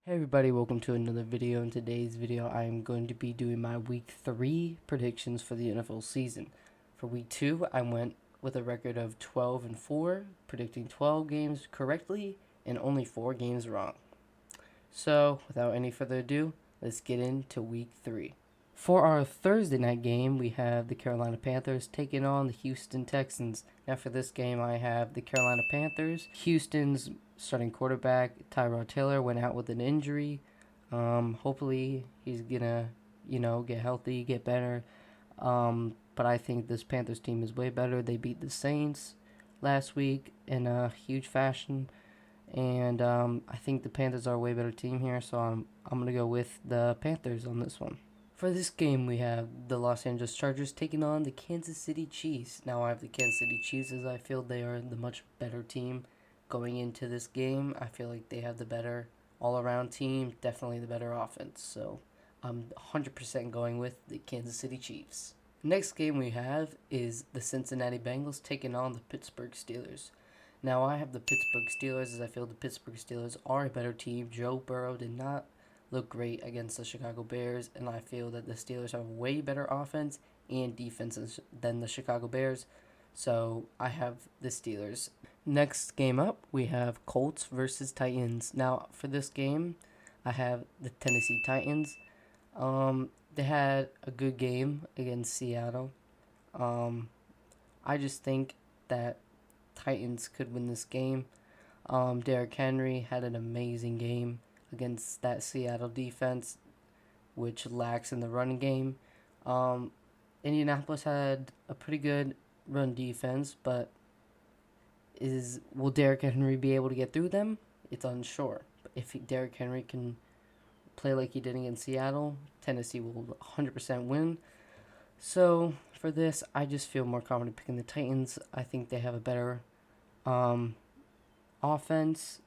Hey everybody, welcome to another video. In today's video, I am going to be doing my week 3 predictions for the NFL season. For week 2, I went with a record of 12-4, predicting 12 games correctly and only 4 games wrong. So, without any further ado, let's get into week 3. For our Thursday night game, we have the Carolina Panthers taking on the Houston Texans. Now for this game, I have the Carolina Panthers. Houston's starting quarterback, Tyrod Taylor, went out with an injury. Hopefully he's gonna, get healthy, get better. But I think this Panthers team is way better. They beat the Saints last week in a huge fashion. And I think the Panthers are a way better team here, so I'm going to go with the Panthers on this one. For this game, we have the Los Angeles Chargers taking on the Kansas City Chiefs. Now, I have the Kansas City Chiefs as I feel they are the much better team going into this game. I feel like they have the better all-around team, definitely the better offense. So, I'm 100% going with the Kansas City Chiefs. Next game we have is the Cincinnati Bengals taking on the Pittsburgh Steelers. Now, I have the Pittsburgh Steelers as I feel the Pittsburgh Steelers are a better team. Joe Burrow did not look great against the Chicago Bears, and I feel that the Steelers have way better offense and defense than the Chicago Bears, so I have the Steelers. Next game up, we have Colts versus Titans. Now, for this game, I have the Tennessee Titans. They had a good game against Seattle. I just think that Titans could win this game. Derrick Henry had an amazing game against that Seattle defense, which lacks in the running game. Indianapolis had a pretty good run defense, but will Derrick Henry be able to get through them? It's unsure. But if Derrick Henry can play like he did against Seattle, Tennessee will 100% win. So for this, I just feel more confident picking the Titans. I think they have a better offense.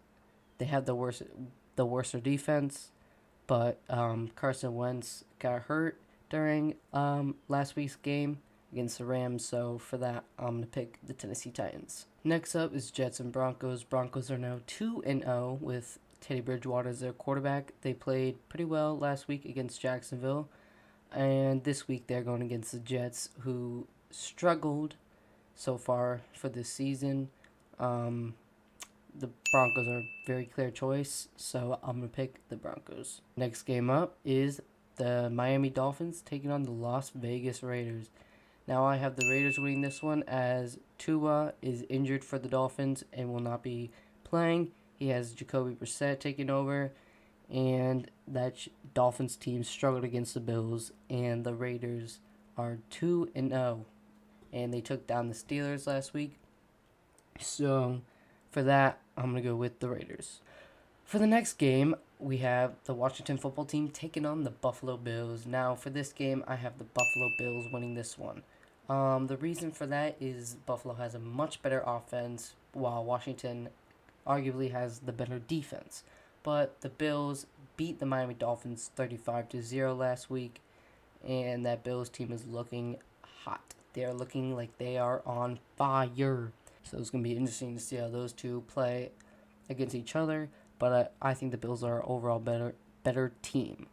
They have the worser defense, but Carson Wentz got hurt during last week's game against the Rams, so for that, I'm going to pick the Tennessee Titans. Next up is Jets and Broncos. Broncos are now 2-0 with Teddy Bridgewater as their quarterback. They played pretty well last week against Jacksonville, and this week they're going against the Jets, who struggled so far for this season. The Broncos are a very clear choice, so I'm going to pick the Broncos. Next game up is the Miami Dolphins taking on the Las Vegas Raiders. Now, I have the Raiders winning this one as Tua is injured for the Dolphins and will not be playing. He has Jacoby Brissett taking over, and that Dolphins team struggled against the Bills, and the Raiders are 2-0, and they took down the Steelers last week. So for that, I'm going to go with the Raiders. For the next game, we have the Washington football team taking on the Buffalo Bills. Now, for this game, I have the Buffalo Bills winning this one. The reason for that is Buffalo has a much better offense, while Washington arguably has the better defense. But the Bills beat the Miami Dolphins 35-0 last week, and that Bills team is looking hot. They're looking like they are on fire. So it's going to be interesting to see how those two play against each other. But I think the Bills are overall better team.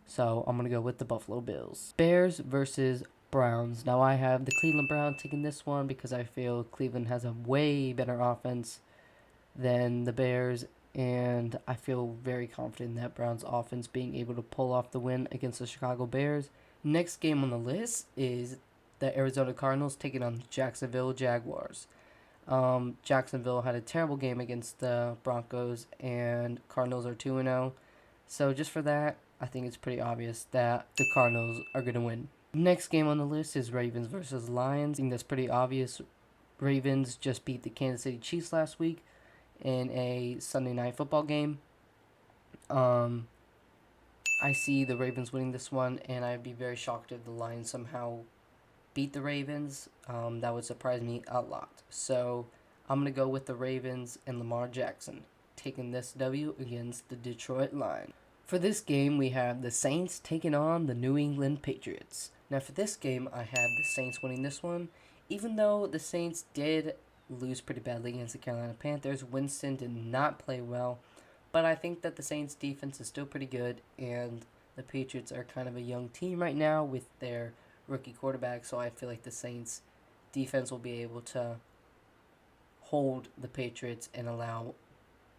So I'm going to go with the Buffalo Bills. Bears versus Browns. Now I have the Cleveland Browns taking this one because I feel Cleveland has a way better offense than the Bears. And I feel very confident in that Browns offense being able to pull off the win against the Chicago Bears. Next game on the list is the Arizona Cardinals taking on the Jacksonville Jaguars. Jacksonville had a terrible game against the Broncos, and Cardinals are 2-0. So just for that, I think it's pretty obvious that the Cardinals are going to win. Next game on the list is Ravens versus Lions. I think that's pretty obvious. Ravens just beat the Kansas City Chiefs last week in a Sunday night football game. I see the Ravens winning this one, and I'd be very shocked if the Lions somehow beat the Ravens. That would surprise me a lot. So I'm going to go with the Ravens and Lamar Jackson taking this W against the Detroit Lions. For this game, we have the Saints taking on the New England Patriots. Now for this game, I have the Saints winning this one. Even though the Saints did lose pretty badly against the Carolina Panthers, Winston did not play well. But I think that the Saints defense is still pretty good, and the Patriots are kind of a young team right now with their rookie quarterback, so I feel like the Saints defense will be able to hold the Patriots and allow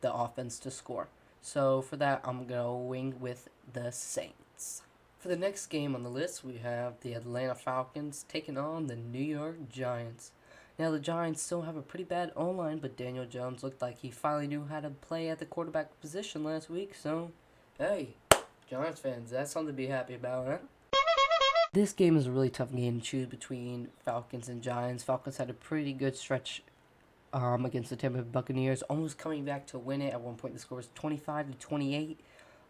the offense to score. So for that, I'm going with the Saints. For the next game on the list, we have the Atlanta Falcons taking on the New York Giants. Now, the Giants still have a pretty bad O-line, but Daniel Jones looked like he finally knew how to play at the quarterback position last week. So, hey, Giants fans, that's something to be happy about, huh? This game is a really tough game to choose between Falcons and Giants. Falcons had a pretty good stretch against the Tampa Bay Buccaneers, almost coming back to win it. At one point, the score was 25-28.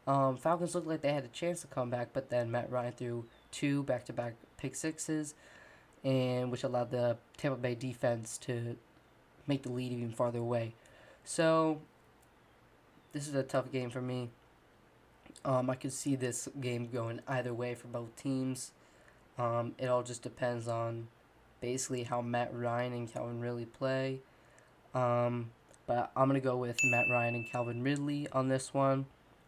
Falcons looked like they had a chance to come back, but then Matt Ryan threw 2 back-to-back pick sixes, and which allowed the Tampa Bay defense to make the lead even farther away. So, this is a tough game for me. I could see this game going either way for both teams. It all just depends on basically how Matt Ryan and Calvin Ridley play. But I'm going to go with Matt Ryan and Calvin Ridley on this one.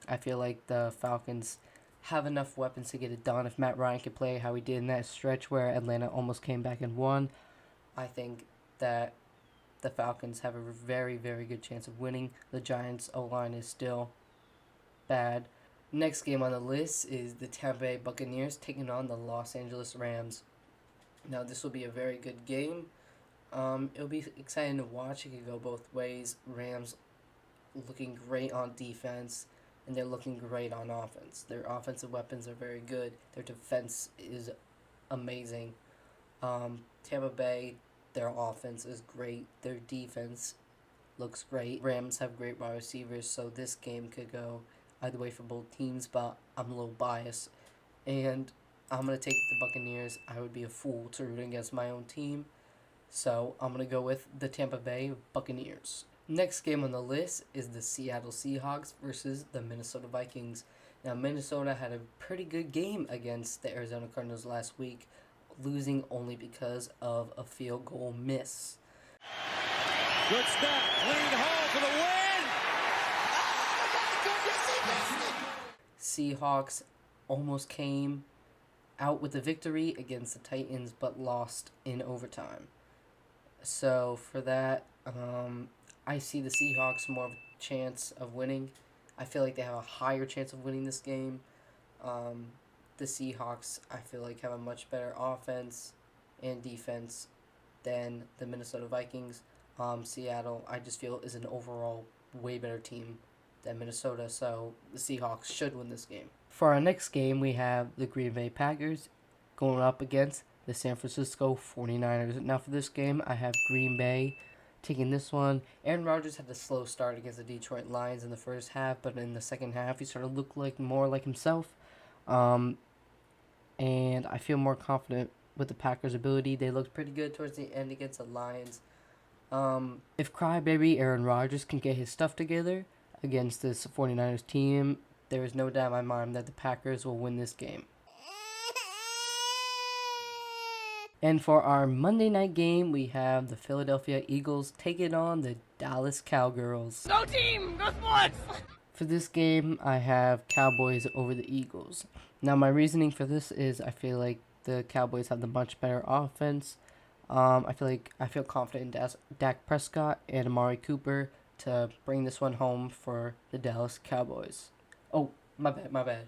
I feel like the Falcons have enough weapons to get it done. If Matt Ryan could play how he did in that stretch where Atlanta almost came back and won, I think that the Falcons have a very, very good chance of winning. The Giants' O-line is still bad. Next game on the list is the Tampa Bay Buccaneers taking on the Los Angeles Rams. Now, this will be a very good game. It'll be exciting to watch. It could go both ways. Rams looking great on defense, and they're looking great on offense. Their offensive weapons are very good. Their defense is amazing. Tampa Bay, their offense is great. Their defense looks great. Rams have great wide receivers, so this game could go either way for both teams, but I'm a little biased. And I'm going to take the Buccaneers. I would be a fool to root against my own team. So I'm going to go with the Tampa Bay Buccaneers. Next game on the list is the Seattle Seahawks versus the Minnesota Vikings. Now, Minnesota had a pretty good game against the Arizona Cardinals last week, losing only because of a field goal miss. Good snap, lead home for the win! Seahawks almost came out with the victory against the Titans, but lost in overtime. So for that, I see the Seahawks more of a chance of winning. I feel like they have a higher chance of winning this game. The Seahawks, I feel like, have a much better offense and defense than the Minnesota Vikings. Seattle, I just feel, is an overall way better team than Minnesota, so the Seahawks should win this game. For our next game, we have the Green Bay Packers going up against the San Francisco 49ers. Now for this game, I have Green Bay taking this one. Aaron Rodgers had a slow start against the Detroit Lions in the first half, but in the second half, he started to look more like himself. And I feel more confident with the Packers' ability. They looked pretty good towards the end against the Lions. If crybaby Aaron Rodgers can get his stuff together against this 49ers team, there is no doubt in my mind that the Packers will win this game. And for our Monday night game, we have the Philadelphia Eagles taking on the Dallas Cowgirls. Go team! Go sports! For this game, I have Cowboys over the Eagles. Now, my reasoning for this is I feel like the Cowboys have the much better offense. I feel confident in Dak Prescott and Amari Cooper to bring this one home for the Dallas Cowboys. Oh, my bad.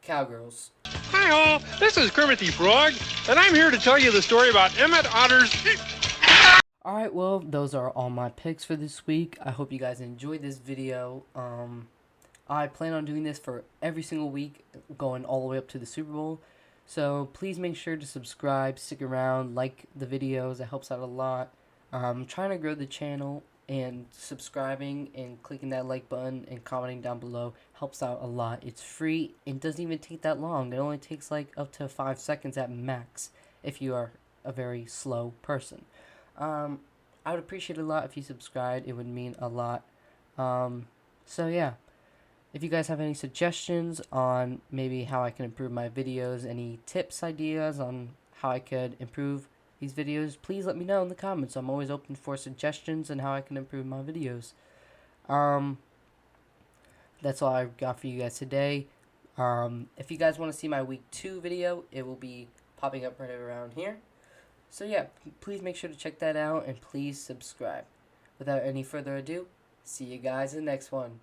Cowgirls. Hi all, this is Kermit the Frog, and I'm here to tell you the story about Emmett Otter's... Alright, well, those are all my picks for this week. I hope you guys enjoyed this video. I plan on doing this for every single week, going all the way up to the Super Bowl. So please make sure to subscribe, stick around, like the videos. It helps out a lot. I'm trying to grow the channel, and subscribing and clicking that like button and commenting down below helps out a lot. It's free. It doesn't even take that long. It only takes like up to 5 seconds at max if you are a very slow person. I would appreciate it a lot if you subscribed. It would mean a lot. So yeah. If you guys have any suggestions on maybe how I can improve my videos, any tips, ideas on how I could improve these videos, please let me know in the comments. I'm always open for suggestions and how I can improve my videos. that's all I've got for you guys today. If you guys want to see my week 2 video, it will be popping up right around here. So yeah, please make sure to check that out and please subscribe. Without any further ado, see you guys in the next one.